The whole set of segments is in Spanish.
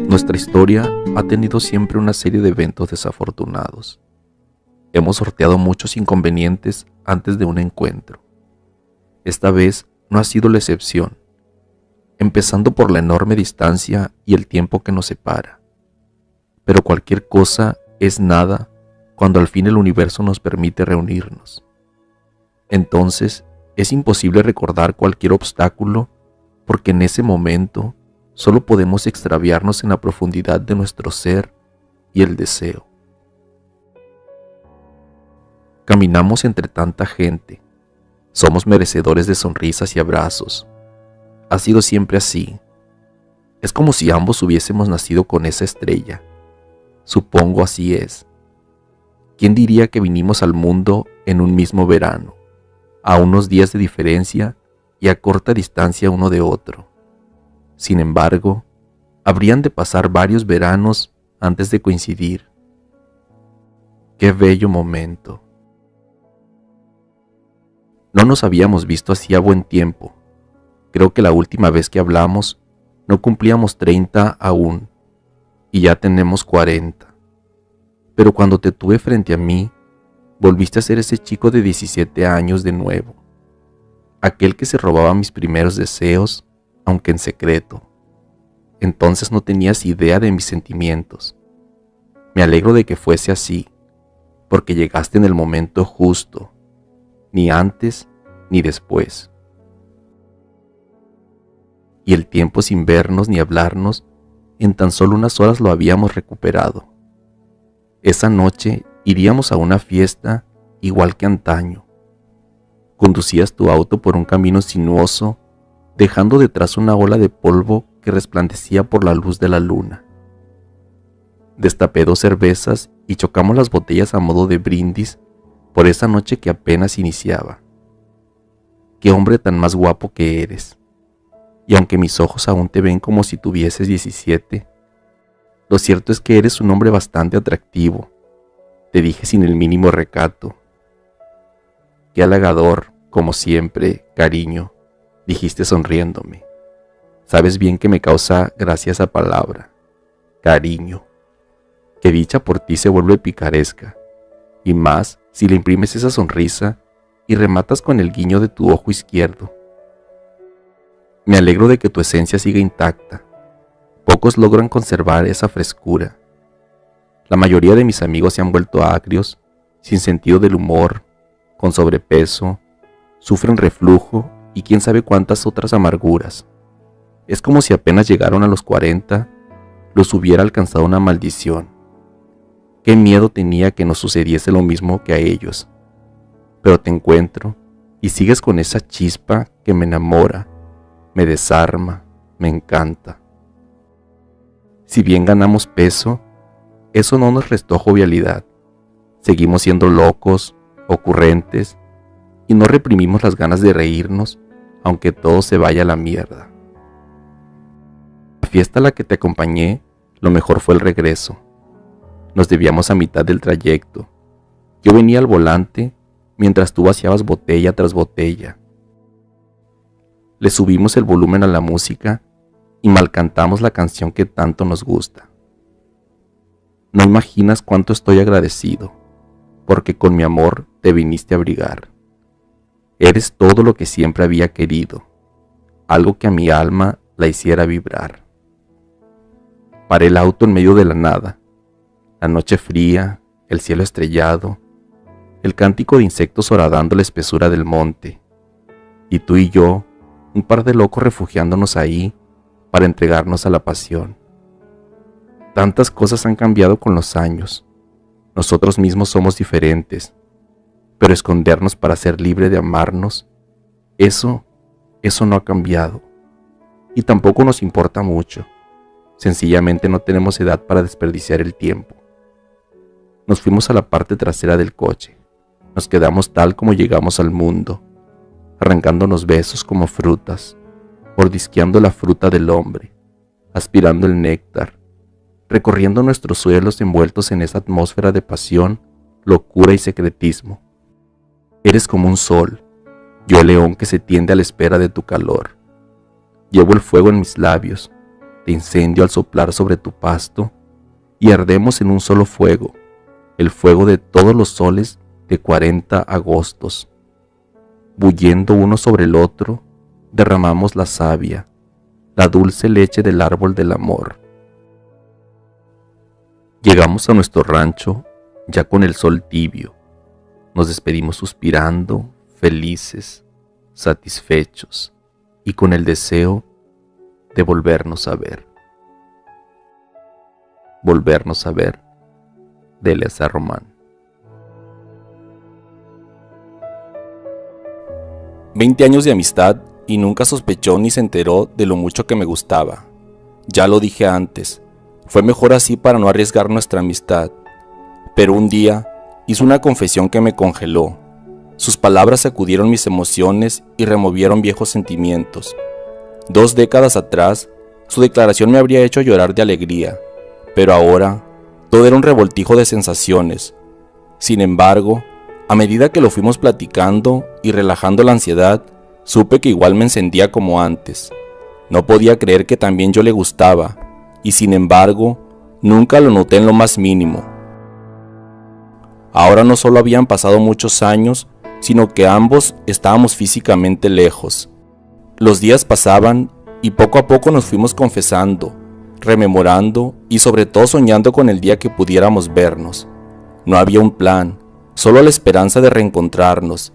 Nuestra historia ha tenido siempre una serie de eventos desafortunados. Hemos sorteado muchos inconvenientes antes de un encuentro. Esta vez no ha sido la excepción, empezando por la enorme distancia y el tiempo que nos separa. Pero cualquier cosa es nada cuando al fin el universo nos permite reunirnos. Entonces es imposible recordar cualquier obstáculo porque en ese momento solo podemos extraviarnos en la profundidad de nuestro ser y el deseo. Caminamos entre tanta gente. Somos merecedores de sonrisas y abrazos. Ha sido siempre así. Es como si ambos hubiésemos nacido con esa estrella. Supongo así es. ¿Quién diría que vinimos al mundo en un mismo verano, a unos días de diferencia y a corta distancia uno de otro? Sin embargo, habrían de pasar varios veranos antes de coincidir. ¡Qué bello momento! No nos habíamos visto hacía buen tiempo. Creo que la última vez que hablamos no cumplíamos 30 aún, y ya tenemos 40. Pero cuando te tuve frente a mí, volviste a ser ese chico de 17 años de nuevo, aquel que se robaba mis primeros deseos, aunque en secreto. Entonces no tenías idea de mis sentimientos. Me alegro de que fuese así, porque llegaste en el momento justo, ni antes ni después. Y el tiempo sin vernos ni hablarnos, en tan solo unas horas lo habíamos recuperado. Esa noche iríamos a una fiesta igual que antaño. Conducías tu auto por un camino sinuoso, dejando detrás una ola de polvo que resplandecía por la luz de la luna. Destapé 2 cervezas y chocamos las botellas a modo de brindis por esa noche que apenas iniciaba. Qué hombre tan más guapo que eres. Y aunque mis ojos aún te ven como si tuvieses 17, lo cierto es que eres un hombre bastante atractivo, te dije sin el mínimo recato. Qué halagador, como siempre, cariño, dijiste sonriéndome. Sabes bien que me causa gracia esa palabra, cariño, que dicha por ti se vuelve picaresca, y más si le imprimes esa sonrisa y rematas con el guiño de tu ojo izquierdo. Me alegro de que tu esencia siga intacta. Pocos logran conservar esa frescura. La mayoría de mis amigos se han vuelto agrios, sin sentido del humor, con sobrepeso, sufren reflujo y quién sabe cuántas otras amarguras. Es como si apenas llegaron a los 40, los hubiera alcanzado una maldición. Qué miedo tenía que nos sucediese lo mismo que a ellos. Pero te encuentro y sigues con esa chispa que me enamora, me desarma, me encanta. Si bien ganamos peso, eso no nos restó jovialidad. Seguimos siendo locos, ocurrentes, y no reprimimos las ganas de reírnos, aunque todo se vaya a la mierda. La fiesta a la que te acompañé, lo mejor fue el regreso. Nos debíamos a mitad del trayecto. Yo venía al volante, mientras tú vaciabas botella tras botella. Le subimos el volumen a la música y mal cantamos la canción que tanto nos gusta. No imaginas cuánto estoy agradecido, porque con mi amor te viniste a abrigar. Eres todo lo que siempre había querido, algo que a mi alma la hiciera vibrar. Paré el auto en medio de la nada, la noche fría, el cielo estrellado, el cántico de insectos horadando la espesura del monte, y tú y yo, un par de locos refugiándonos ahí para entregarnos a la pasión. Tantas cosas han cambiado con los años. Nosotros mismos somos diferentes, pero escondernos para ser libre de amarnos, eso no ha cambiado. Y tampoco nos importa mucho. Sencillamente no tenemos edad para desperdiciar el tiempo. Nos fuimos a la parte trasera del coche. Nos quedamos tal como llegamos al mundo, arrancándonos besos como frutas, mordisqueando la fruta del hombre, aspirando el néctar, recorriendo nuestros suelos envueltos en esa atmósfera de pasión, locura y secretismo. Eres como un sol, yo el león que se tiende a la espera de tu calor. Llevo el fuego en mis labios, te incendio al soplar sobre tu pasto, y ardemos en un solo fuego, el fuego de todos los soles de 40 agostos. Bullendo uno sobre el otro, derramamos la savia, la dulce leche del árbol del amor. Llegamos a nuestro rancho ya con el sol tibio. Nos despedimos suspirando, felices, satisfechos y con el deseo de volvernos a ver. Volvernos a ver, de Eleazar Román. 20 años de amistad y nunca sospechó ni se enteró de lo mucho que me gustaba. Ya lo dije antes, fue mejor así para no arriesgar nuestra amistad. Pero un día hizo una confesión que me congeló. Sus palabras sacudieron mis emociones y removieron viejos sentimientos. 2 décadas atrás, su declaración me habría hecho llorar de alegría, pero ahora todo era un revoltijo de sensaciones. Sin embargo, a medida que lo fuimos platicando y relajando la ansiedad, supe que igual me encendía como antes. No podía creer que también yo le gustaba, y sin embargo, nunca lo noté en lo más mínimo. Ahora no solo habían pasado muchos años, sino que ambos estábamos físicamente lejos. Los días pasaban y poco a poco nos fuimos confesando, rememorando y sobre todo soñando con el día que pudiéramos vernos. No había un plan, solo la esperanza de reencontrarnos.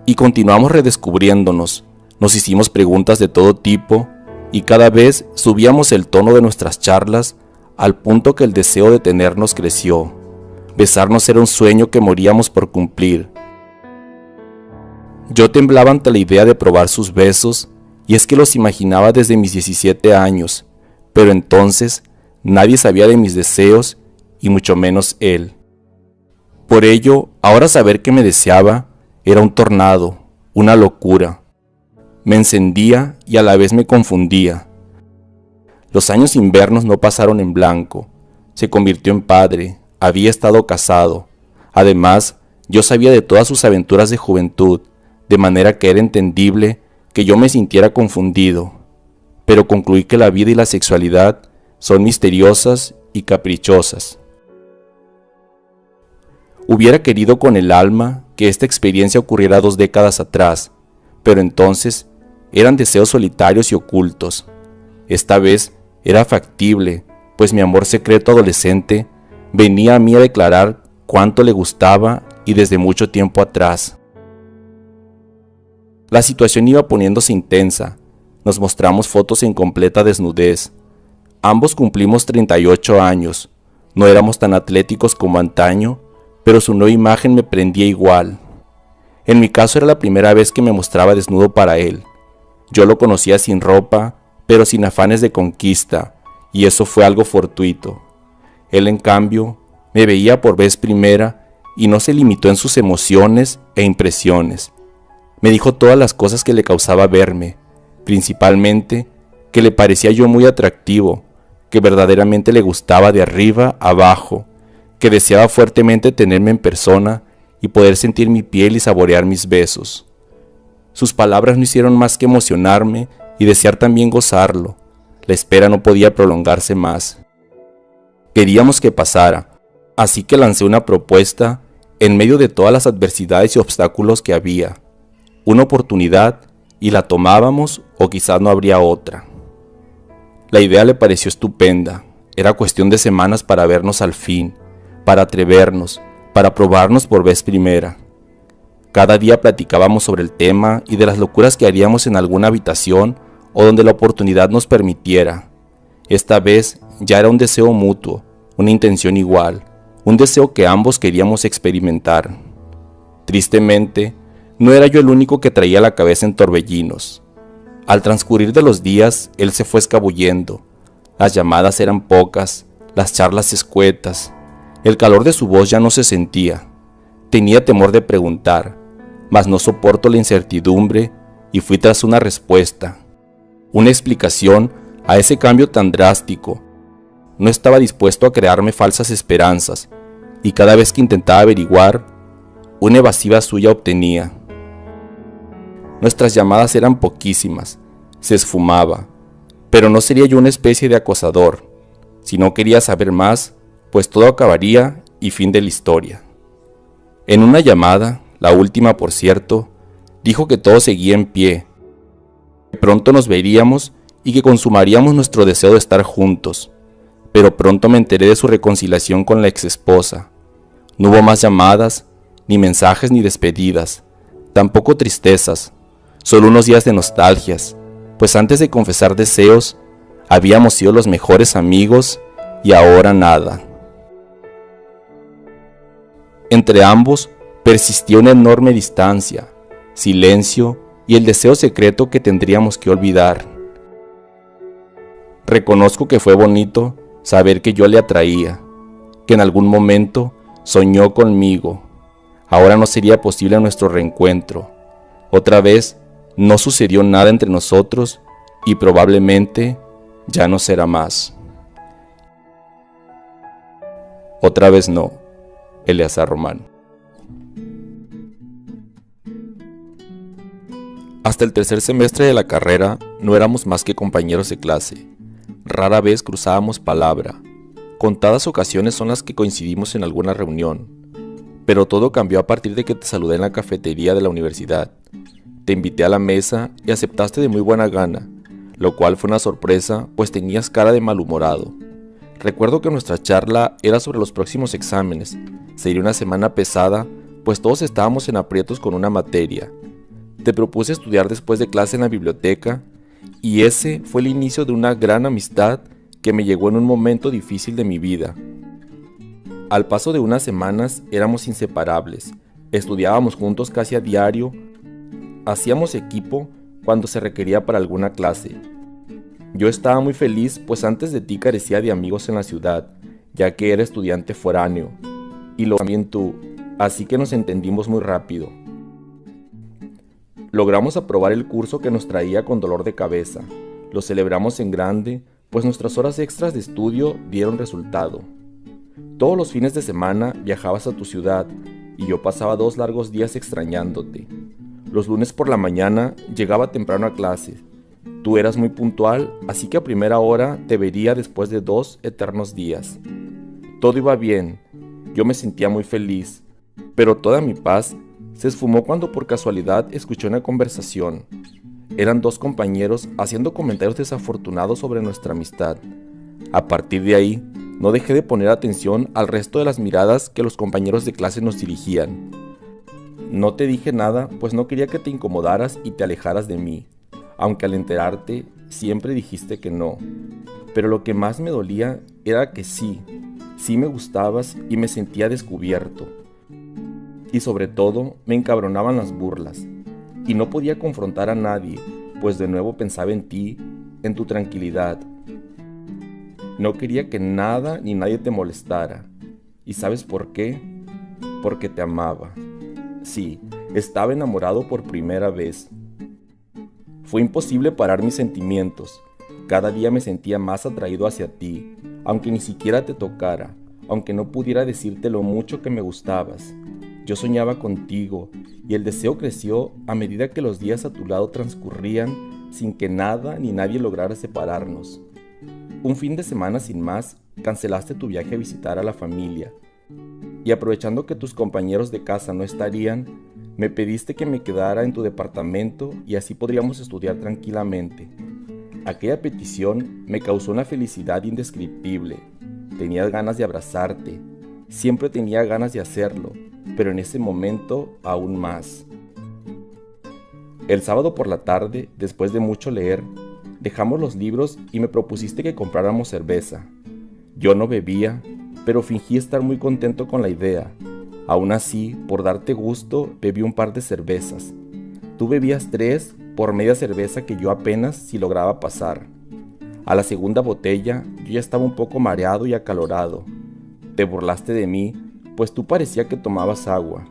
Y continuamos redescubriéndonos, nos hicimos preguntas de todo tipo y cada vez subíamos el tono de nuestras charlas al punto que el deseo de tenernos creció. Besarnos era un sueño que moríamos por cumplir. Yo temblaba ante la idea de probar sus besos, y es que los imaginaba desde mis 17 años, pero entonces nadie sabía de mis deseos, y mucho menos él. Por ello, ahora saber que me deseaba era un tornado, una locura. Me encendía y a la vez me confundía. Los años invernos no pasaron en blanco. Se convirtió en padre, había estado casado. Además, yo sabía de todas sus aventuras de juventud, de manera que era entendible que yo me sintiera confundido. Pero concluí que la vida y la sexualidad son misteriosas y caprichosas. Hubiera querido con el alma que esta experiencia ocurriera 2 décadas atrás, pero entonces eran deseos solitarios y ocultos. Esta vez era factible, pues mi amor secreto adolescente venía a mí a declarar cuánto le gustaba y desde mucho tiempo atrás. La situación iba poniéndose intensa. Nos mostramos fotos en completa desnudez. Ambos cumplimos 38 años. No éramos tan atléticos como antaño, pero su nueva imagen me prendía igual. En mi caso era la primera vez que me mostraba desnudo para él. Yo lo conocía sin ropa, pero sin afanes de conquista, y eso fue algo fortuito. Él, en cambio, me veía por vez primera y no se limitó en sus emociones e impresiones. Me dijo todas las cosas que le causaba verme, principalmente que le parecía yo muy atractivo, que verdaderamente le gustaba de arriba a abajo, que deseaba fuertemente tenerme en persona y poder sentir mi piel y saborear mis besos. Sus palabras no hicieron más que emocionarme y desear también gozarlo. La espera no podía prolongarse más. Queríamos que pasara, así que lancé una propuesta en medio de todas las adversidades y obstáculos que había. Una oportunidad y la tomábamos o quizás no habría otra. La idea le pareció estupenda. Era cuestión de semanas para vernos al fin, para atrevernos, para probarnos por vez primera. Cada día platicábamos sobre el tema y de las locuras que haríamos en alguna habitación o donde la oportunidad nos permitiera. Esta vez ya era un deseo mutuo, una intención igual, un deseo que ambos queríamos experimentar. Tristemente, no era yo el único que traía la cabeza en torbellinos. Al transcurrir de los días, él se fue escabullendo. Las llamadas eran pocas, las charlas escuetas. El calor de su voz ya no se sentía. Tenía temor de preguntar, mas no soporto la incertidumbre y fui tras una respuesta, una explicación a ese cambio tan drástico. no estaba dispuesto a crearme falsas esperanzas, y cada vez que intentaba averiguar, una evasiva suya obtenía. Nuestras llamadas eran poquísimas, se esfumaba, pero no sería yo una especie de acosador. Si no quería saber más, pues todo acabaría y fin de la historia. En una llamada, la última por cierto, dijo que todo seguía en pie, que pronto nos veríamos y que consumaríamos nuestro deseo de estar juntos, pero pronto me enteré de su reconciliación con la exesposa. No hubo más llamadas, ni mensajes ni despedidas, tampoco tristezas, solo unos días de nostalgias, pues antes de confesar deseos, habíamos sido los mejores amigos y ahora nada. Entre ambos persistía una enorme distancia, silencio y el deseo secreto que tendríamos que olvidar. Reconozco que fue bonito saber que yo le atraía, que en algún momento soñó conmigo. Ahora no sería posible nuestro reencuentro. Otra vez no sucedió nada entre nosotros y probablemente ya no será más. Otra vez no, Eleazar Román. Hasta el tercer semestre de la carrera no éramos más que compañeros de clase. Rara vez cruzábamos palabra. Contadas ocasiones son las que coincidimos en alguna reunión. Pero todo cambió a partir de que te saludé en la cafetería de la universidad. Te invité a la mesa y aceptaste de muy buena gana, lo cual fue una sorpresa, pues tenías cara de malhumorado. Recuerdo que nuestra charla era sobre los próximos exámenes. Sería una semana pesada, pues todos estábamos en aprietos con una materia. Te propuse estudiar después de clase en la biblioteca, y ese fue el inicio de una gran amistad que me llegó en un momento difícil de mi vida. Al paso de unas semanas éramos inseparables, estudiábamos juntos casi a diario, hacíamos equipo cuando se requería para alguna clase. Yo estaba muy feliz, pues antes de ti carecía de amigos en la ciudad, ya que era estudiante foráneo, y lo también tú, así que nos entendimos muy rápido. Logramos aprobar el curso que nos traía con dolor de cabeza. Lo celebramos en grande, pues nuestras horas extras de estudio dieron resultado. Todos los fines de semana viajabas a tu ciudad y yo pasaba 2 largos días extrañándote. Los lunes por la mañana llegaba temprano a clase. Tú eras muy puntual, así que a primera hora te vería después de 2 eternos días. Todo iba bien, yo me sentía muy feliz, pero toda mi paz se esfumó cuando por casualidad escuché una conversación. Eran 2 compañeros haciendo comentarios desafortunados sobre nuestra amistad. A partir de ahí, no dejé de poner atención al resto de las miradas que los compañeros de clase nos dirigían. No te dije nada, pues no quería que te incomodaras y te alejaras de mí, aunque al enterarte siempre dijiste que no. Pero lo que más me dolía era que sí me gustabas y me sentía descubierto. Y sobre todo, me encabronaban las burlas, y no podía confrontar a nadie, pues de nuevo pensaba en ti, en tu tranquilidad. No quería que nada ni nadie te molestara. ¿Y sabes por qué? Porque te amaba. Sí, estaba enamorado por primera vez. Fue imposible parar mis sentimientos. Cada día me sentía más atraído hacia ti, aunque ni siquiera te tocara, aunque no pudiera decirte lo mucho que me gustabas. Yo soñaba contigo, y el deseo creció a medida que los días a tu lado transcurrían sin que nada ni nadie lograra separarnos. Un fin de semana sin más, cancelaste tu viaje a visitar a la familia, y aprovechando que tus compañeros de casa no estarían, me pediste que me quedara en tu departamento y así podríamos estudiar tranquilamente. Aquella petición me causó una felicidad indescriptible. Tenías ganas de abrazarte, siempre tenía ganas de hacerlo, pero en ese momento aún más. El sábado por la tarde, después de mucho leer, dejamos los libros y me propusiste que compráramos cerveza. Yo no bebía, pero fingí estar muy contento con la idea. Aún así, por darte gusto, bebí un par de cervezas. Tú bebías 3 por media cerveza que yo apenas si lograba pasar. A la segunda botella, yo ya estaba un poco mareado y acalorado. Te burlaste de mí, pues tú parecía que tomabas agua.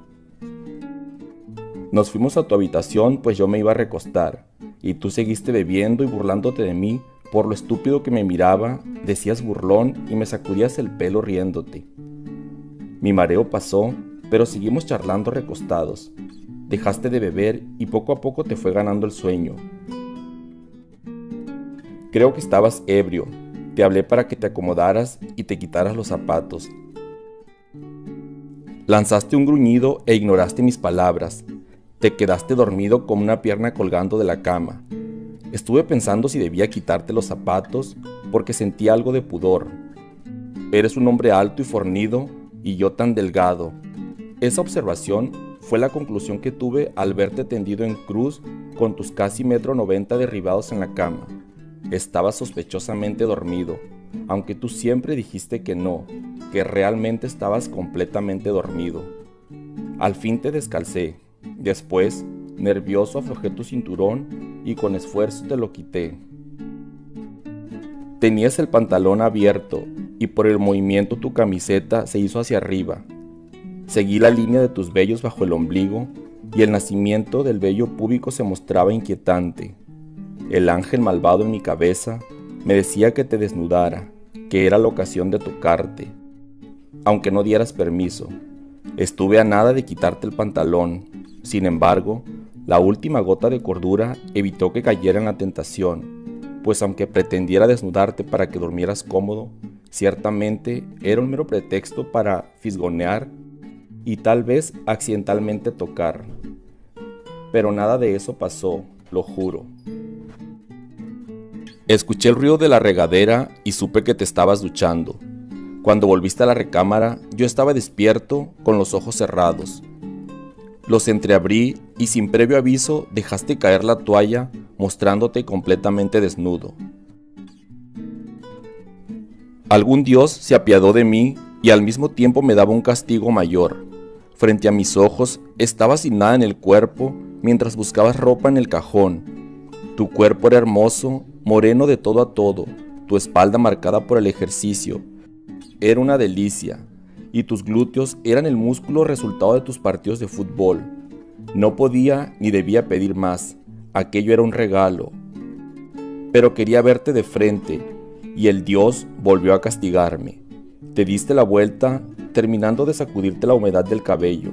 Nos fuimos a tu habitación, pues yo me iba a recostar, y tú seguiste bebiendo y burlándote de mí, Por lo estúpido que me miraba, decías burlón y me sacudías el pelo riéndote. Mi mareo pasó, pero seguimos charlando recostados. Dejaste de beber y poco a poco te fue ganando el sueño. Creo que estabas ebrio. Te hablé para que te acomodaras y te quitaras los zapatos. Lanzaste un gruñido e ignoraste mis palabras. Te quedaste dormido con una pierna colgando de la cama. Estuve pensando si debía quitarte los zapatos porque sentía algo de pudor. Eres un hombre alto y fornido y yo tan delgado. Esa observación fue la conclusión que tuve al verte tendido en cruz con tus casi 1,90 m derribados en la cama. Estabas sospechosamente dormido, aunque tú siempre dijiste que no, que realmente estabas completamente dormido. Al fin te descalcé. Después, nervioso, aflojé tu cinturón y con esfuerzo te lo quité. Tenías el pantalón abierto y por el movimiento tu camiseta se hizo hacia arriba. Seguí la línea de tus vellos bajo el ombligo y el nacimiento del vello púbico se mostraba inquietante. El ángel malvado en mi cabeza me decía que te desnudara, que era la ocasión de tocarte, aunque no dieras permiso. Estuve a nada de quitarte el pantalón. Sin embargo, la última gota de cordura evitó que cayera en la tentación, pues aunque pretendiera desnudarte para que durmieras cómodo, ciertamente era un mero pretexto para fisgonear y tal vez accidentalmente tocar. Pero nada de eso pasó, lo juro. Escuché el ruido de la regadera y supe que te estabas duchando. Cuando volviste a la recámara, yo estaba despierto, con los ojos cerrados. Los entreabrí y sin previo aviso dejaste caer la toalla, mostrándote completamente desnudo. Algún dios se apiadó de mí y al mismo tiempo me daba un castigo mayor. Frente a mis ojos estabas sin nada en el cuerpo mientras buscabas ropa en el cajón. Tu cuerpo era hermoso, moreno de todo a todo, tu espalda marcada por el ejercicio. Era una delicia, y tus glúteos eran el músculo resultado de tus partidos de fútbol. No podía ni debía pedir más, aquello era un regalo. Pero quería verte de frente, y el dios volvió a castigarme. Te diste la vuelta, terminando de sacudirte la humedad del cabello.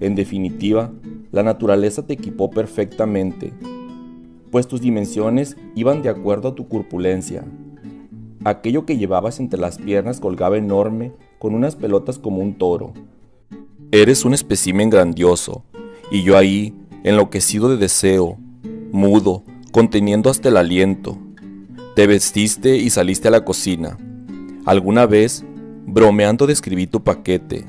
En definitiva, la naturaleza te equipó perfectamente, pues tus dimensiones iban de acuerdo a tu corpulencia. Aquello que llevabas entre las piernas colgaba enorme, con unas pelotas como un toro. Eres un espécimen grandioso, y yo ahí, enloquecido de deseo, mudo, conteniendo hasta el aliento. Te vestiste y saliste a la cocina. Alguna vez, bromeando, describí tu paquete.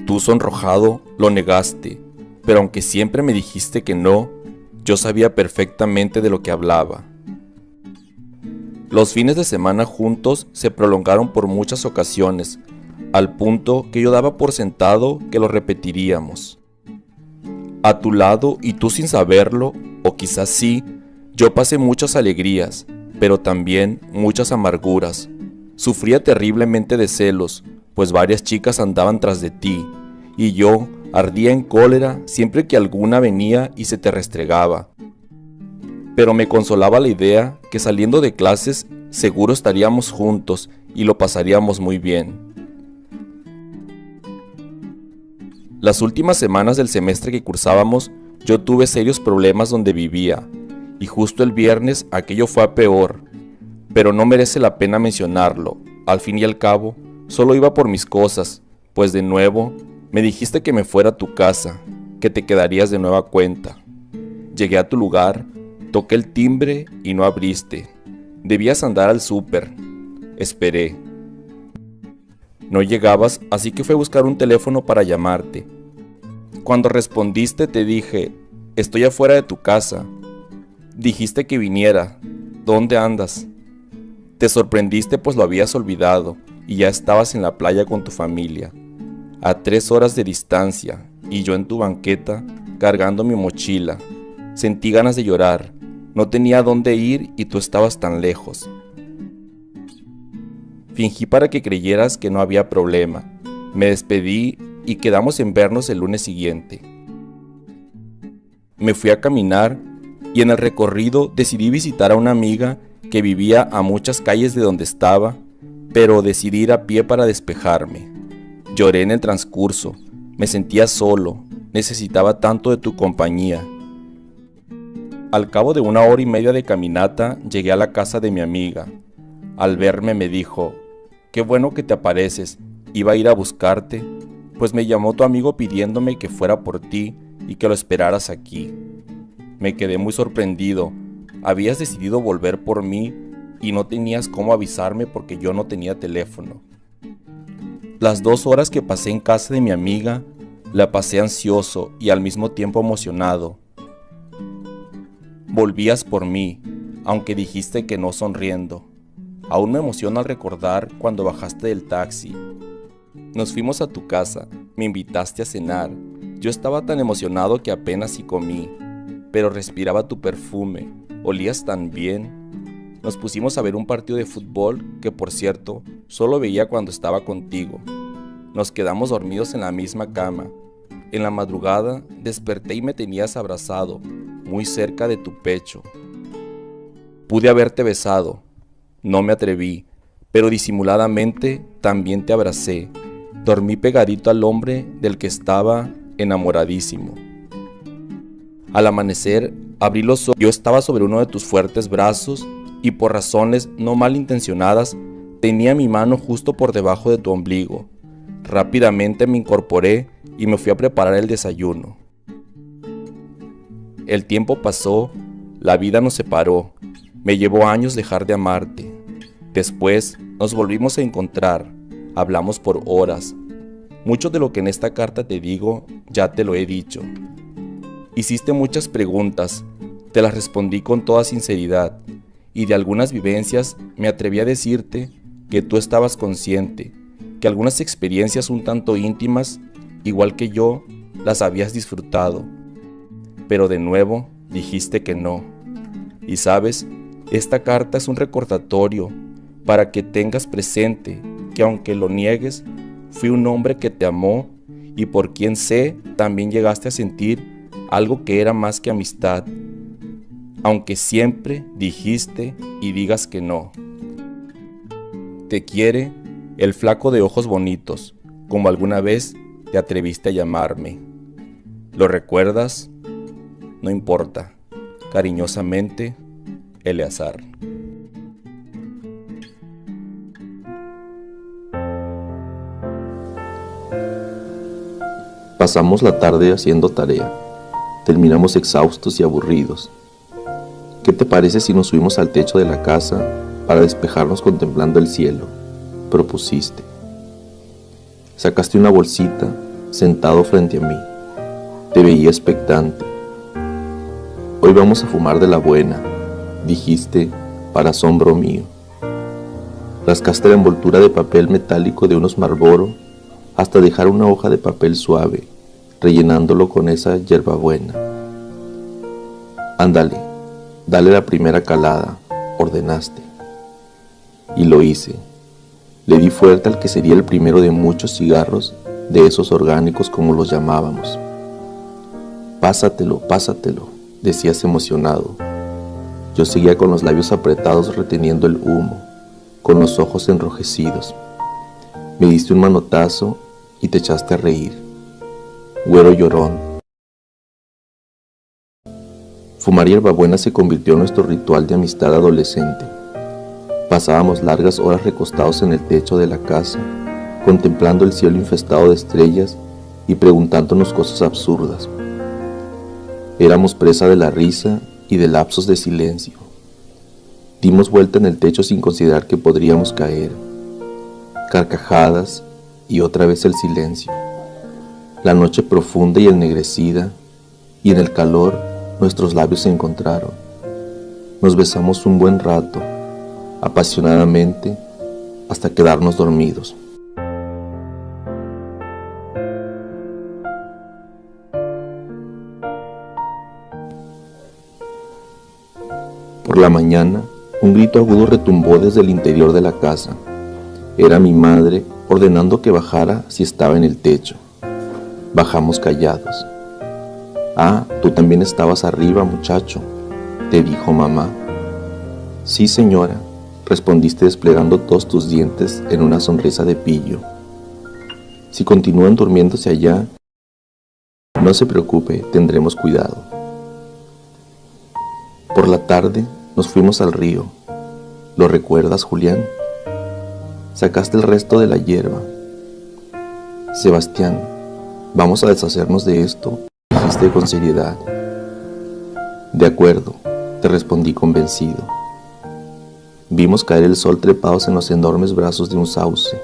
Tú, sonrojado, lo negaste, pero aunque siempre me dijiste que no, yo sabía perfectamente de lo que hablaba. Los fines de semana juntos se prolongaron por muchas ocasiones, al punto que yo daba por sentado que lo repetiríamos. A tu lado y tú sin saberlo, o quizás sí, yo pasé muchas alegrías, pero también muchas amarguras. Sufría terriblemente de celos, pues varias chicas andaban tras de ti, y yo ardía en cólera siempre que alguna venía y se te restregaba. Pero me consolaba la idea que saliendo de clases seguro estaríamos juntos y lo pasaríamos muy bien. Las últimas semanas del semestre que cursábamos, yo tuve serios problemas donde vivía, y justo el viernes aquello fue a peor, pero no merece la pena mencionarlo. Al fin y al cabo, solo iba por mis cosas, pues de nuevo me dijiste que me fuera a tu casa, que te quedarías de nueva cuenta. Llegué a tu lugar, toqué el timbre y no abriste. Debías andar al súper. Esperé. No llegabas, así que fui a buscar un teléfono para llamarte. Cuando respondiste te dije, estoy afuera de tu casa. Dijiste que viniera. ¿Dónde andas? Te sorprendiste pues lo habías olvidado y ya estabas en la playa con tu familia, a 3 horas de distancia, y yo en tu banqueta cargando mi mochila. Sentí ganas de llorar. No tenía a dónde ir y tú estabas tan lejos. Fingí para que creyeras que no había problema. Me despedí y quedamos en vernos el lunes siguiente. Me fui a caminar y en el recorrido decidí visitar a una amiga que vivía a muchas calles de donde estaba, pero decidí ir a pie para despejarme. Lloré en el transcurso, me sentía solo, necesitaba tanto de tu compañía. Al cabo de 1 hora y media de caminata, llegué a la casa de mi amiga. Al verme me dijo: «Qué bueno que te apareces, iba a ir a buscarte, pues me llamó tu amigo pidiéndome que fuera por ti y que lo esperaras aquí». Me quedé muy sorprendido. Habías decidido volver por mí y no tenías cómo avisarme porque yo no tenía teléfono. Las 2 horas que pasé en casa de mi amiga, la pasé ansioso y al mismo tiempo emocionado. Volvías por mí, aunque dijiste que no sonriendo. Aún me emociona al recordar cuando bajaste del taxi. Nos fuimos a tu casa, me invitaste a cenar. Yo estaba tan emocionado que apenas si comí, pero respiraba tu perfume, olías tan bien. Nos pusimos a ver un partido de fútbol que, por cierto, solo veía cuando estaba contigo. Nos quedamos dormidos en la misma cama. En la madrugada desperté y me tenías abrazado, muy cerca de tu pecho. Pude haberte besado, no me atreví, pero disimuladamente también te abracé. Dormí pegadito al hombre del que estaba enamoradísimo. Al amanecer, abrí los ojos. Yo estaba sobre uno de tus fuertes brazos y por razones no malintencionadas tenía mi mano justo por debajo de tu ombligo. Rápidamente me incorporé y me fui a preparar el desayuno. El tiempo pasó, la vida nos separó. Me llevó años dejar de amarte. Después nos volvimos a encontrar, hablamos por horas. Mucho de lo que en esta carta te digo ya te lo he dicho. Hiciste muchas preguntas, te las respondí con toda sinceridad, y de algunas vivencias me atreví a decirte que tú estabas consciente, que algunas experiencias un tanto íntimas, igual que yo, las habías disfrutado. Pero de nuevo dijiste que no. Y sabes, esta carta es un recordatorio para que tengas presente que aunque lo niegues, fui un hombre que te amó y por quien sé también llegaste a sentir algo que era más que amistad, aunque siempre dijiste y digas que no. Te quiere el flaco de ojos bonitos, como alguna vez te atreviste a llamarme. ¿Lo recuerdas? No importa. Cariñosamente, Eleazar. Pasamos la tarde haciendo tarea. Terminamos exhaustos y aburridos. ¿Qué te parece si nos subimos al techo de la casa para despejarnos contemplando el cielo?, propusiste. Sacaste una bolsita, sentado frente a mí. Te veía expectante. Hoy vamos a fumar de la buena, dijiste, para asombro mío. Rascaste la envoltura de papel metálico de unos Marlboro hasta dejar una hoja de papel suave, rellenándolo con esa hierbabuena. Ándale, dale la primera calada, ordenaste. Y lo hice. Le di fuerte al que sería el primero de muchos cigarros, de esos orgánicos como los llamábamos. Pásatelo, pásatelo, decías emocionado. Yo seguía con los labios apretados reteniendo el humo, con los ojos enrojecidos. Me diste un manotazo y te echaste a reír. Güero llorón. Fumar hierbabuena se convirtió en nuestro ritual de amistad adolescente. Pasábamos largas horas recostados en el techo de la casa, contemplando el cielo infestado de estrellas y preguntándonos cosas absurdas. Éramos presa de la risa y de lapsos de silencio. Dimos vuelta en el techo sin considerar que podríamos caer. Carcajadas y otra vez el silencio. La noche profunda y ennegrecida, y en el calor nuestros labios se encontraron. Nos besamos un buen rato, apasionadamente, hasta quedarnos dormidos. Por la mañana, un grito agudo retumbó desde el interior de la casa. Era mi madre ordenando que bajara si estaba en el techo. Bajamos callados. Ah, tú también estabas arriba, muchacho, te dijo mamá. Sí, señora, respondiste desplegando todos tus dientes en una sonrisa de pillo. Si continúan durmiéndose allá, no se preocupe, tendremos cuidado. Por la tarde nos fuimos al río. ¿Lo recuerdas, Julián? Sacaste el resto de la hierba. Sebastián, vamos a deshacernos de esto, dijiste con seriedad. De acuerdo, te respondí convencido. Vimos caer el sol trepados en los enormes brazos de un sauce.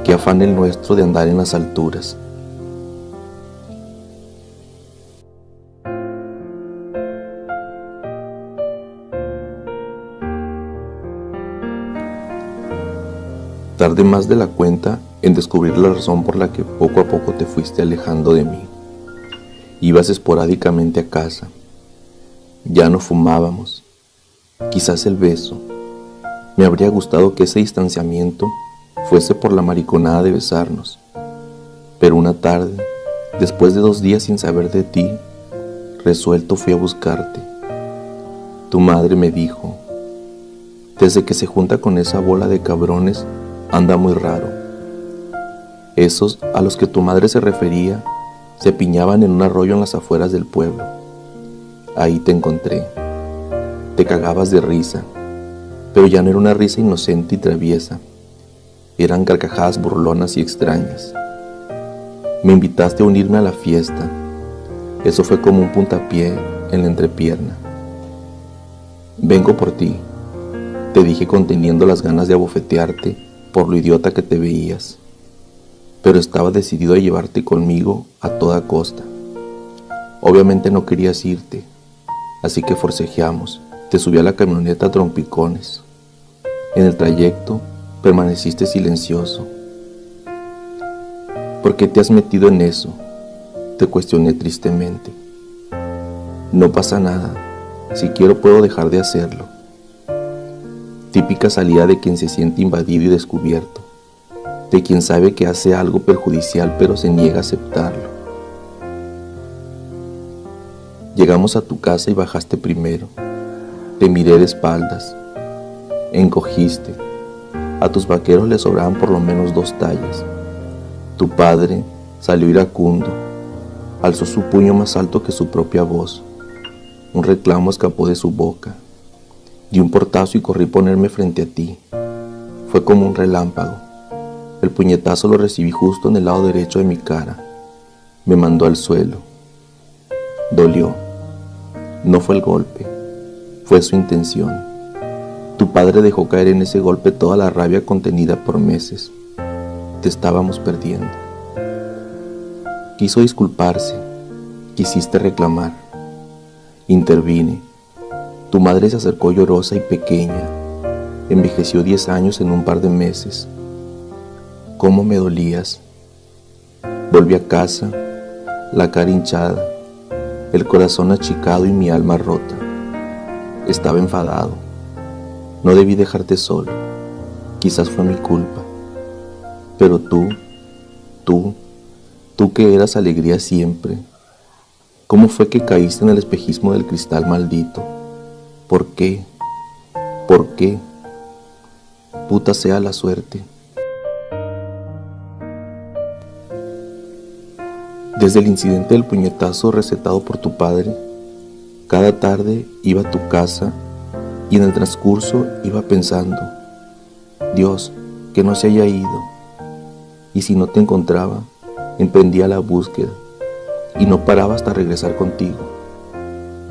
Qué afán el nuestro de andar en las alturas. Tardé más de la cuenta en descubrir la razón por la que poco a poco te fuiste alejando de mí. Ibas esporádicamente a casa. Ya no fumábamos. Quizás el beso. Me habría gustado que ese distanciamiento fuese por la mariconada de besarnos. Pero una tarde, después de 2 días sin saber de ti, resuelto fui a buscarte. Tu madre me dijo: desde que se junta con esa bola de cabrones, anda muy raro. Esos a los que tu madre se refería se piñaban en un arroyo en las afueras del pueblo. Ahí te encontré. Te cagabas de risa, pero ya no era una risa inocente y traviesa. Eran carcajadas burlonas y extrañas. Me invitaste a unirme a la fiesta. Eso fue como un puntapié en la entrepierna. Vengo por ti, te dije conteniendo las ganas de abofetearte por lo idiota que te veías. Pero estaba decidido a llevarte conmigo a toda costa. Obviamente no querías irte, así que forcejeamos. Te subí a la camioneta a trompicones. En el trayecto permaneciste silencioso. ¿Por qué te has metido en eso?, te cuestioné tristemente. No pasa nada, si quiero puedo dejar de hacerlo. Típica salida de quien se siente invadido y descubierto, de quien sabe que hace algo perjudicial pero se niega a aceptarlo. Llegamos a tu casa y bajaste primero. Te miré de espaldas. Encogiste. A tus vaqueros les sobraban por lo menos 2 tallas. Tu padre salió iracundo. Alzó su puño más alto que su propia voz. Un reclamo escapó de su boca. Di un portazo y corrí a ponerme frente a ti. Fue como un relámpago. El puñetazo lo recibí justo en el lado derecho de mi cara. Me mandó al suelo. Dolió. No fue el golpe, fue su intención. Tu padre dejó caer en ese golpe toda la rabia contenida por meses. Te estábamos perdiendo. Quiso disculparse, quisiste reclamar. Intervine. Tu madre se acercó llorosa y pequeña. Envejeció 10 años en un par de meses. ¿Cómo me dolías? Volví a casa, la cara hinchada, el corazón achicado y mi alma rota. Estaba enfadado. No debí dejarte solo. Quizás fue mi culpa. Pero tú que eras alegría siempre, ¿cómo fue que caíste en el espejismo del cristal maldito? ¿Por qué? ¿Por qué? Puta sea la suerte. Desde el incidente del puñetazo recetado por tu padre, cada tarde iba a tu casa y en el transcurso iba pensando: Dios, que no se haya ido. Y si no te encontraba, emprendía la búsqueda y no paraba hasta regresar contigo.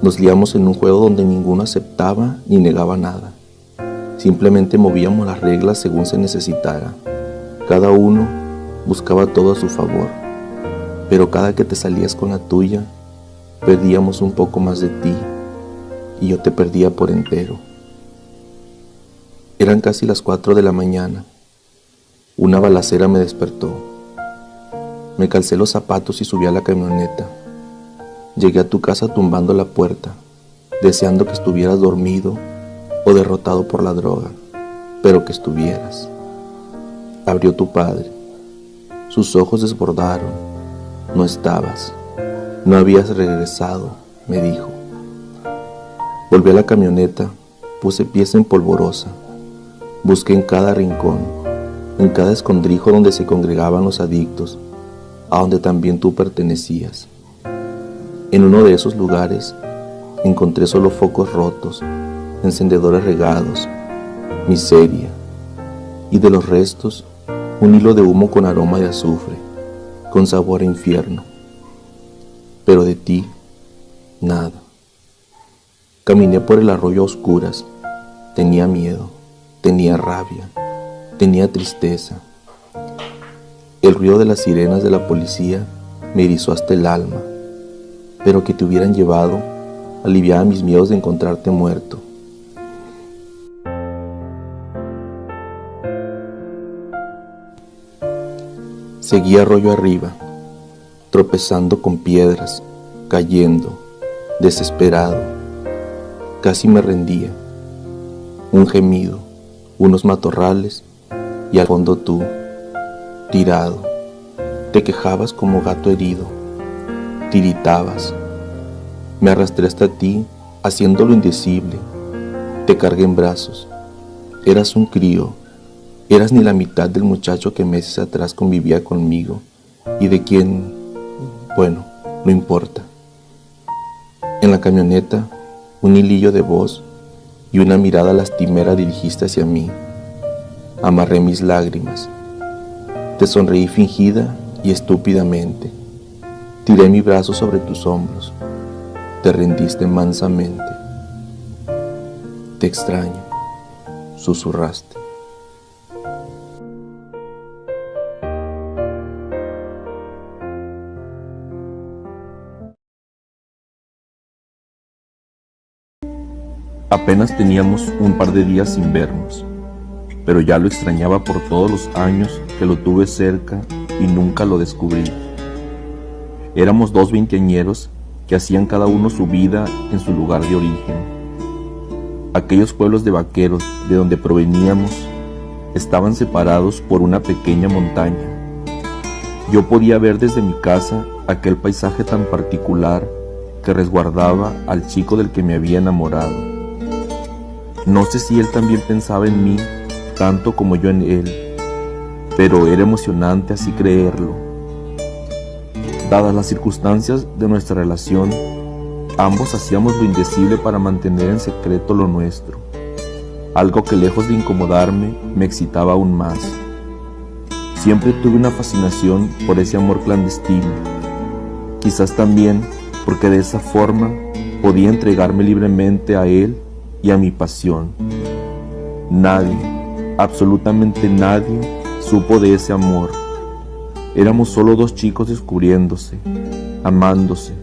Nos liamos en un juego donde ninguno aceptaba ni negaba nada. Simplemente movíamos las reglas según se necesitara. Cada uno buscaba todo a su favor. Pero cada que te salías con la tuya, perdíamos un poco más de ti y yo te perdía por entero. Eran casi las 4 de la mañana. Una balacera me despertó. Me calcé los zapatos y subí a la camioneta. Llegué a tu casa tumbando la puerta, deseando que estuvieras dormido o derrotado por la droga, pero que estuvieras. Abrió tu padre. Sus ojos desbordaron. No estabas. No habías regresado, me dijo. Volví a la camioneta Puse pies en polvorosa, busqué en cada rincón, en cada escondrijo donde se congregaban los adictos, a donde también tú pertenecías. En uno de esos lugares encontré solo focos rotos, encendedores regados, miseria, y de los restos un hilo de humo con aroma de azufre, con sabor a infierno. Pero de ti, nada. Caminé por el arroyo a oscuras, tenía miedo, tenía rabia, tenía tristeza. El ruido de las sirenas de la policía me erizó hasta el alma, pero que te hubieran llevado aliviaba mis miedos de encontrarte muerto. Seguí arroyo arriba, tropezando con piedras, cayendo, desesperado. Casi me rendía. Un gemido, unos matorrales y al fondo tú, tirado. Te quejabas como gato herido, tiritabas. Me arrastré hasta ti, haciendo lo indecible. Te cargué en brazos. Eras un crío. Eras ni la mitad del muchacho que meses atrás convivía conmigo y de quien, bueno, no importa. En la camioneta, un hilillo de voz y una mirada lastimera dirigiste hacia mí. Amarré mis lágrimas. Te sonreí fingida y estúpidamente. Tiré mi brazo sobre tus hombros. Te rendiste mansamente. Te extraño, susurraste. Apenas teníamos un par de días sin vernos, pero ya lo extrañaba por todos los años que lo tuve cerca y nunca lo descubrí. Éramos dos veinteañeros que hacían cada uno su vida en su lugar de origen. Aquellos pueblos de vaqueros de donde proveníamos estaban separados por una pequeña montaña. Yo podía ver desde mi casa aquel paisaje tan particular que resguardaba al chico del que me había enamorado. No sé si él también pensaba en mí tanto como yo en él, pero era emocionante así creerlo. Dadas las circunstancias de nuestra relación, ambos hacíamos lo indecible para mantener en secreto lo nuestro, algo que lejos de incomodarme me excitaba aún más. Siempre tuve una fascinación por ese amor clandestino, quizás también porque de esa forma podía entregarme libremente a él y a mi pasión. Nadie, absolutamente nadie, supo de ese amor. Éramos solo dos chicos descubriéndose, amándose,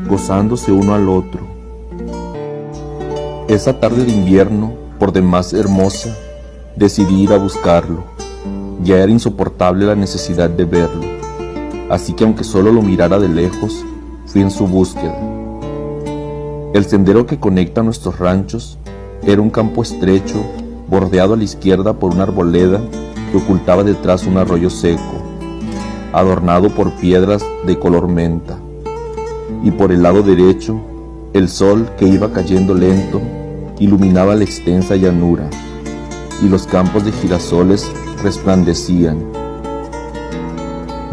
gozándose uno al otro. Esa tarde de invierno, por demás hermosa, decidí ir a buscarlo. Ya era insoportable la necesidad de verlo, así que aunque solo lo mirara de lejos, fui en su búsqueda. El sendero que conecta nuestros ranchos era un campo estrecho, bordeado a la izquierda por una arboleda que ocultaba detrás un arroyo seco, adornado por piedras de color menta, y por el lado derecho, el sol que iba cayendo lento iluminaba la extensa llanura, y los campos de girasoles resplandecían.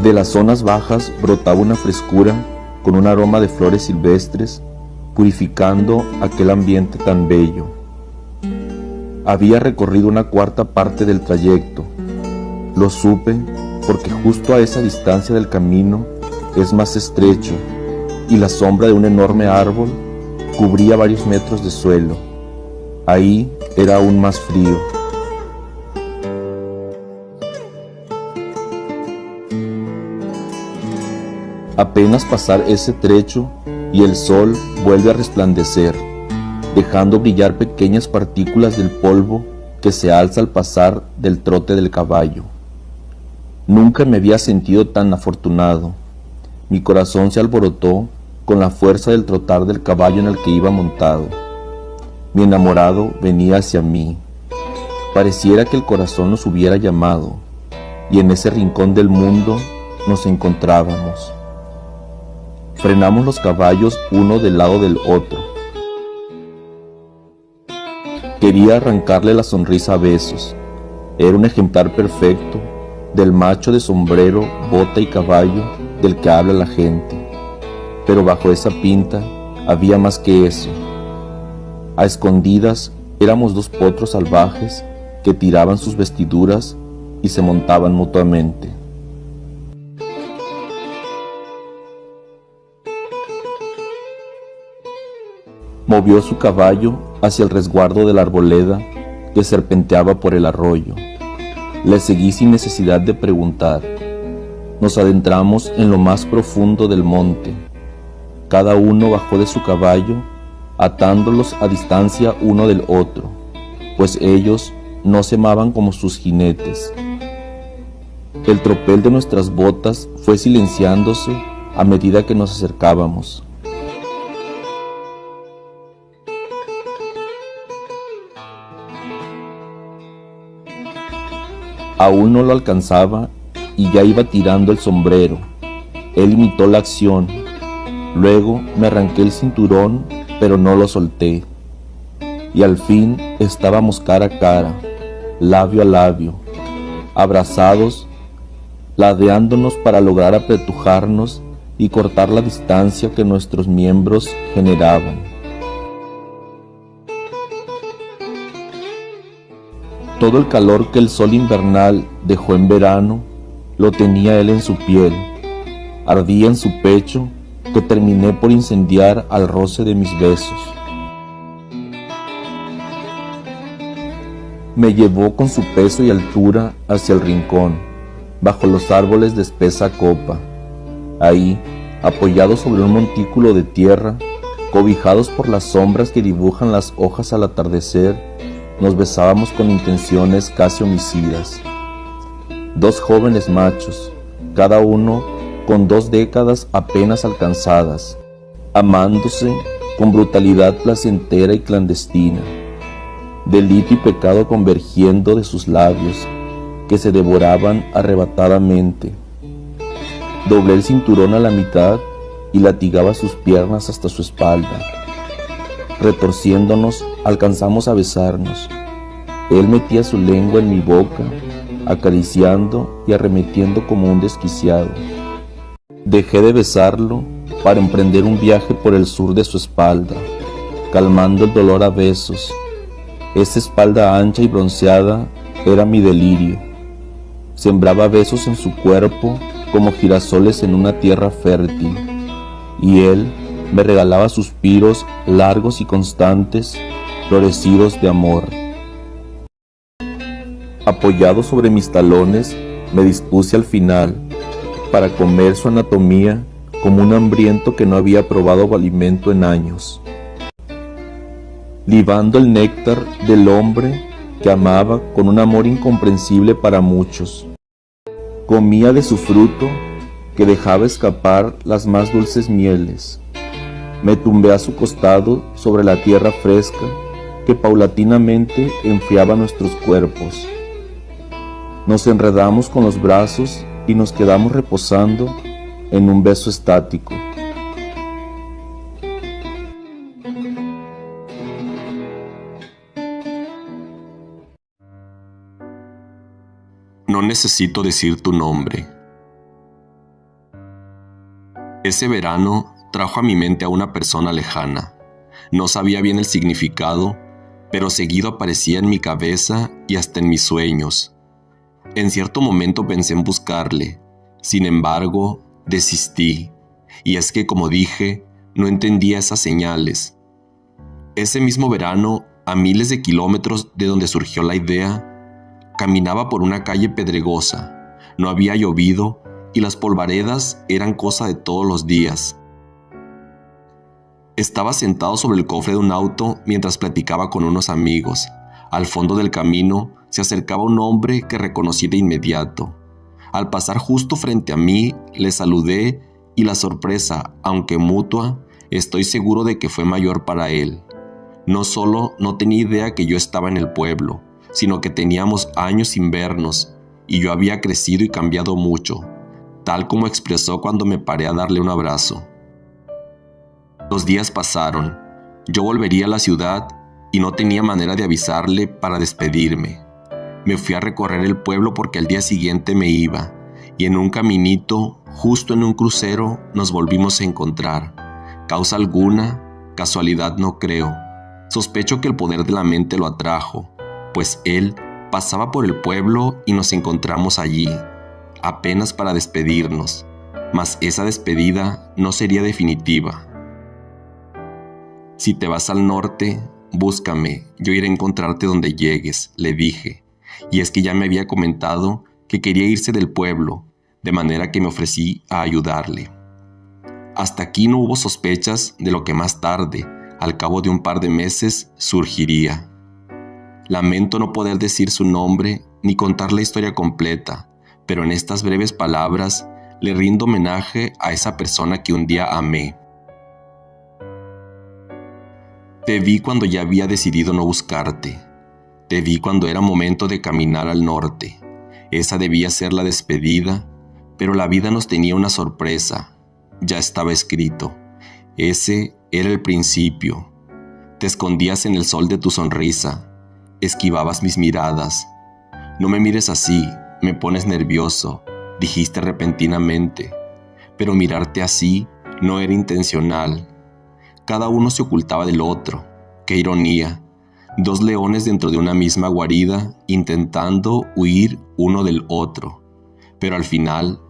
De las zonas bajas brotaba una frescura con un aroma de flores silvestres, purificando aquel ambiente tan bello. Había recorrido una cuarta parte del trayecto. Lo supe porque justo a esa distancia del camino es más estrecho y la sombra de un enorme árbol cubría varios metros de suelo. Ahí era aún más frío. Apenas pasar ese trecho y el sol vuelve a resplandecer, dejando brillar pequeñas partículas del polvo que se alza al pasar del trote del caballo. Nunca me había sentido tan afortunado. Mi corazón se alborotó con la fuerza del trotar del caballo en el que iba montado. Mi enamorado venía hacia mí. Pareciera que el corazón nos hubiera llamado, y en ese rincón del mundo nos encontrábamos. Frenamos los caballos uno del lado del otro. Quería arrancarle la sonrisa a besos. Era un ejemplar perfecto del macho de sombrero, bota y caballo del que habla la gente. Pero bajo esa pinta había más que eso. A escondidas éramos dos potros salvajes que tiraban sus vestiduras y se montaban mutuamente. Movió su caballo hacia el resguardo de la arboleda que serpenteaba por el arroyo. Le seguí sin necesidad de preguntar. Nos adentramos en lo más profundo del monte. Cada uno bajó de su caballo, atándolos a distancia uno del otro, pues ellos no se amaban como sus jinetes. El tropel de nuestras botas fue silenciándose a medida que nos acercábamos. Aún no lo alcanzaba y ya iba tirando el sombrero. Él imitó la acción. Luego me arranqué el cinturón, pero no lo solté. Y al fin estábamos cara a cara, labio a labio, abrazados, ladeándonos para lograr apretujarnos y cortar la distancia que nuestros miembros generaban. Todo el calor que el sol invernal dejó en verano, lo tenía él en su piel. Ardía en su pecho, que terminé por incendiar al roce de mis besos. Me llevó con su peso y altura hacia el rincón, bajo los árboles de espesa copa. Ahí, apoyados sobre un montículo de tierra, cobijados por las sombras que dibujan las hojas al atardecer, nos besábamos con intenciones casi homicidas. Dos jóvenes machos, cada uno con 2 décadas apenas alcanzadas, amándose con brutalidad placentera y clandestina, delito y pecado convergiendo de sus labios, que se devoraban arrebatadamente. Doblé el cinturón a la mitad y latigaba sus piernas hasta su espalda. Retorciéndonos, alcanzamos a besarnos. Él metía su lengua en mi boca, acariciando y arremetiendo como un desquiciado. Dejé de besarlo para emprender un viaje por el sur de su espalda, calmando el dolor a besos. Esa espalda ancha y bronceada era mi delirio. Sembraba besos en su cuerpo como girasoles en una tierra fértil, y él me regalaba suspiros largos y constantes, florecidos de amor. Apoyado sobre mis talones, me dispuse al final para comer su anatomía como un hambriento que no había probado alimento en años, libando el néctar del hombre que amaba con un amor incomprensible para muchos. Comía de su fruto que dejaba escapar las más dulces mieles. Me tumbé a su costado sobre la tierra fresca que paulatinamente enfriaba nuestros cuerpos. Nos enredamos con los brazos y nos quedamos reposando en un beso estático. No necesito decir tu nombre. Ese verano trajo a mi mente a una persona lejana. No sabía bien el significado, pero seguido aparecía en mi cabeza y hasta en mis sueños. En cierto momento pensé en buscarle. Sin embargo, desistí. Y es que, como dije, no entendía esas señales. Ese mismo verano, a miles de kilómetros de donde surgió la idea, caminaba por una calle pedregosa. No había llovido y las polvaredas eran cosa de todos los días. Estaba sentado sobre el cofre de un auto mientras platicaba con unos amigos. Al fondo del camino se acercaba un hombre que reconocí de inmediato. Al pasar justo frente a mí, le saludé y la sorpresa, aunque mutua, estoy seguro de que fue mayor para él. No solo no tenía idea que yo estaba en el pueblo, sino que teníamos años sin vernos y yo había crecido y cambiado mucho, tal como expresó cuando me paré a darle un abrazo. Los días pasaron. Yo volvería a la ciudad y no tenía manera de avisarle para despedirme. Me fui a recorrer el pueblo porque al día siguiente me iba, y en un caminito, justo en un crucero, nos volvimos a encontrar. Causa alguna, casualidad no creo. Sospecho que el poder de la mente lo atrajo, pues él pasaba por el pueblo y nos encontramos allí, apenas para despedirnos, mas esa despedida no sería definitiva. Si te vas al norte, búscame, yo iré a encontrarte donde llegues, le dije, y es que ya me había comentado que quería irse del pueblo, de manera que me ofrecí a ayudarle. Hasta aquí no hubo sospechas de lo que más tarde, al cabo de un par de meses, surgiría. Lamento no poder decir su nombre ni contar la historia completa, pero en estas breves palabras le rindo homenaje a esa persona que un día amé. Te vi cuando ya había decidido no buscarte. Te vi cuando era momento de caminar al norte. Esa debía ser la despedida, pero la vida nos tenía una sorpresa. Ya estaba escrito. Ese era el principio. Te escondías en el sol de tu sonrisa. Esquivabas mis miradas. No me mires así, me pones nervioso, dijiste repentinamente. Pero mirarte así no era intencional. Cada uno se ocultaba del otro. ¡Qué ironía! Dos leones dentro de una misma guarida, intentando huir uno del otro. Pero al final,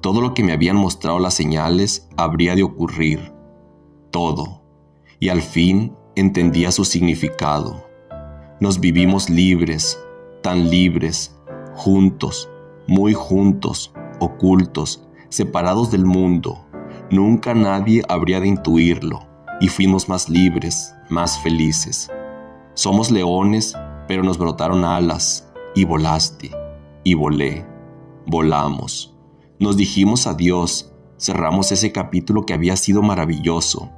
todo lo que me habían mostrado las señales habría de ocurrir. Todo. Y al fin entendía su significado. Nos vivimos libres, tan libres, juntos, muy juntos, ocultos, separados del mundo. Nunca nadie habría de intuirlo, y fuimos más libres, más felices. Somos leones, pero nos brotaron alas, y volaste, y volé, volamos. Nos dijimos adiós, cerramos ese capítulo que había sido maravilloso.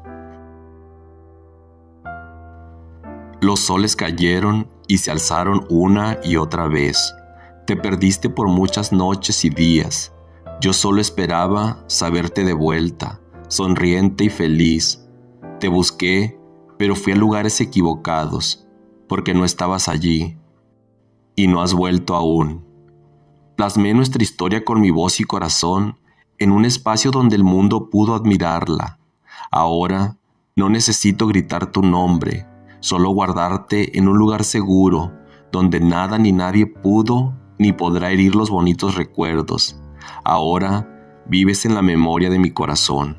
Los soles cayeron y se alzaron una y otra vez. Te perdiste por muchas noches y días. Yo solo esperaba saberte de vuelta, sonriente y feliz. Te busqué, pero fui a lugares equivocados, porque no estabas allí. Y no has vuelto aún. Plasmé nuestra historia con mi voz y corazón en un espacio donde el mundo pudo admirarla. Ahora no necesito gritar tu nombre, solo guardarte en un lugar seguro, donde nada ni nadie pudo ni podrá herir los bonitos recuerdos. Ahora vives en la memoria de mi corazón.